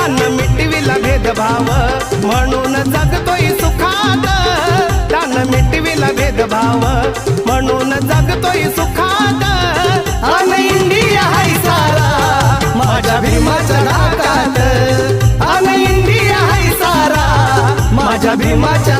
त्यानं मिटविला भेदभाव म्हणून जगतोय सुखात, त्यानं मिटविला भेदभाव म्हणून जगतोय सुखात। अन इंडिया हाय सारा माझ्या भीमाच्या धाकात, अन इंडिया हाय सारा माझ्या भीमाच्या